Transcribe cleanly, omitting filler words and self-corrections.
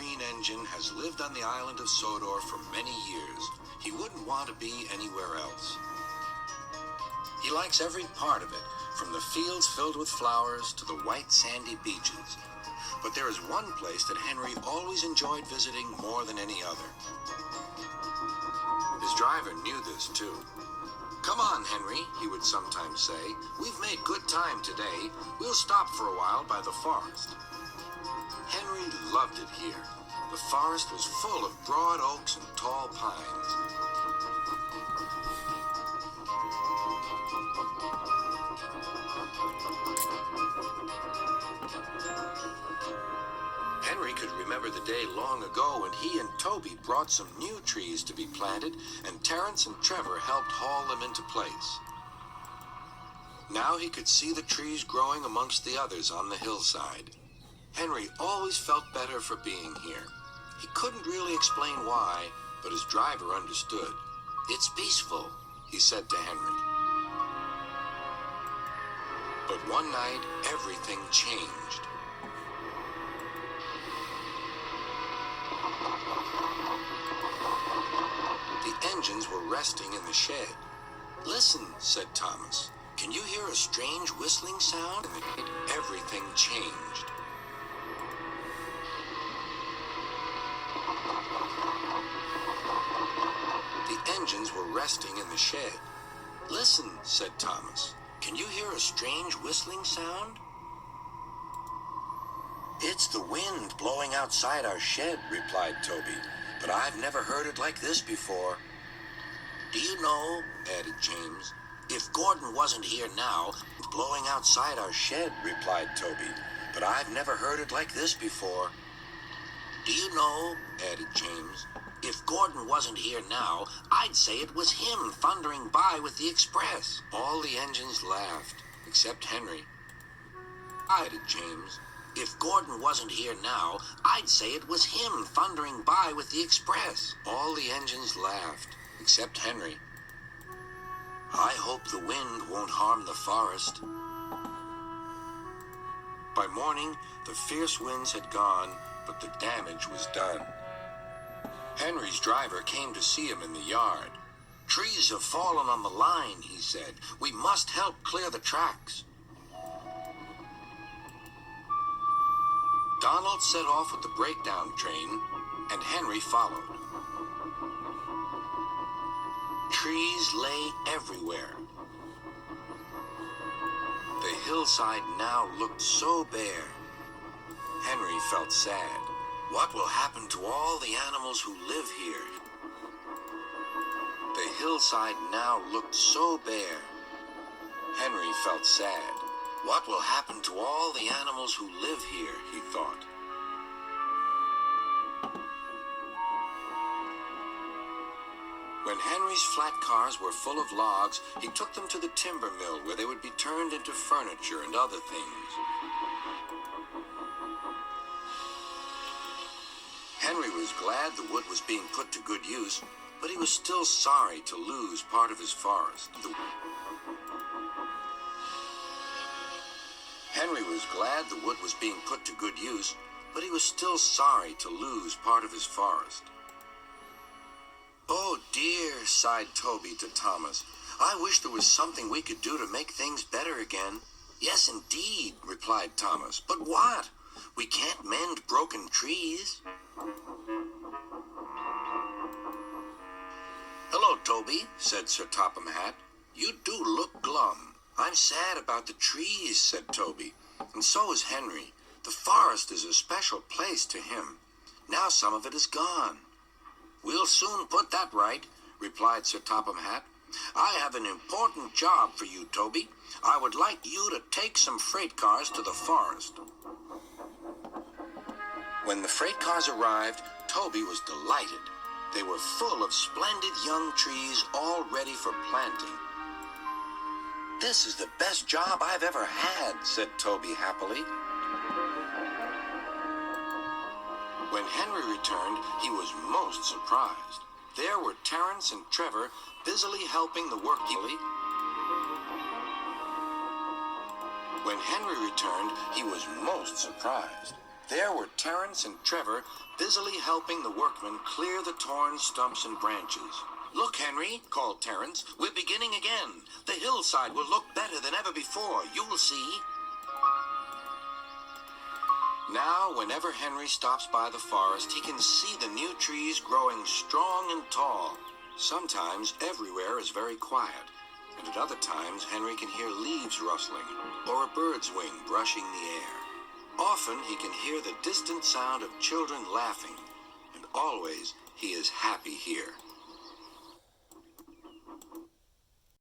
green engine has lived on the island of Sodor for many years. He wouldn't want to be anywhere else. He likes every part of it, from the fields filled with flowers to the white sandy beaches. But there is one place that Henry always enjoyed visiting more than any other. His driver knew this too. "Come on, Henry," he would sometimes say. "We've made good time today. We'll stop for a while by the forest." Henry loved it here. The forest was full of broad oaks and tall pines. Henry could remember the day long ago when he and Toby brought some new trees to be planted, and Terence and Trevor helped haul them into place. Now he could see the trees growing amongst the others on the hillside. Henry always felt better for being here. He couldn't really explain why, but his driver understood. "It's peaceful," he said to Henry. But one night, everything changed. The engines were resting in the shed. "Listen," said Thomas. "Can you hear a strange whistling sound?" And everything changed. The engines were resting in the shed. "Listen," said Thomas. "Can you hear a strange whistling sound?" "It's the wind blowing outside our shed," replied Toby. "But I've never heard it like this before." "Do you know," added James, "if Gordon wasn't here now, blowing outside our shed," replied Toby. "But I've never heard it like this before." "Do you know," added James, "if Gordon wasn't here now, I'd say it was him thundering by with the express." All the engines laughed, except Henry. Added James, "If Gordon wasn't here now, I'd say it was him thundering by with the express." All the engines laughed, except Henry. "I hope the wind won't harm the forest." By morning, the fierce winds had gone, but the damage was done. Henry's driver came to see him in the yard. "Trees have fallen on the line," he said. "We must help clear the tracks." Donald set off with the breakdown train, and Henry followed. Trees lay everywhere. The hillside now looked so bare. Henry felt sad. What will happen to all the animals who live here? The hillside now looked so bare. Henry felt sad. What will happen to all the animals who live here, he thought. When Henry's flat cars were full of logs, he took them to the timber mill where they would be turned into furniture and other things. Henry was glad the wood was being put to good use, but he was still sorry to lose part of his forest. Henry was glad the wood was being put to good use, but he was still sorry to lose part of his forest. "Oh dear," sighed Toby to Thomas. "I wish there was something we could do to make things better again." "Yes, indeed," replied Thomas. "But what? We can't mend broken trees." "Hello, Toby," said Sir Topham Hatt. "You do look glum." "I'm sad about the trees," said Toby. "And so is Henry. The forest is a special place to him. Now some of it is gone." "We'll soon put that right," replied Sir Topham Hatt. "I have an important job for you, Toby. I would like you to take some freight cars to the forest." When the freight cars arrived, Toby was delighted. They were full of splendid young trees all ready for planting. "This is the best job I've ever had," said Toby happily. When Henry returned, he was most surprised. There were Terence and Trevor busily helping the work. When Henry returned, he was most surprised. There were Terence and Trevor busily helping the workmen clear the torn stumps and branches. "Look, Henry," called Terence, "we're beginning again. The hillside will look better than ever before. You'll see." Now, whenever Henry stops by the forest, he can see the new trees growing strong and tall. Sometimes everywhere is very quiet, and at other times Henry can hear leaves rustling or a bird's wing brushing the air. Often he can hear the distant sound of children laughing, and always he is happy here.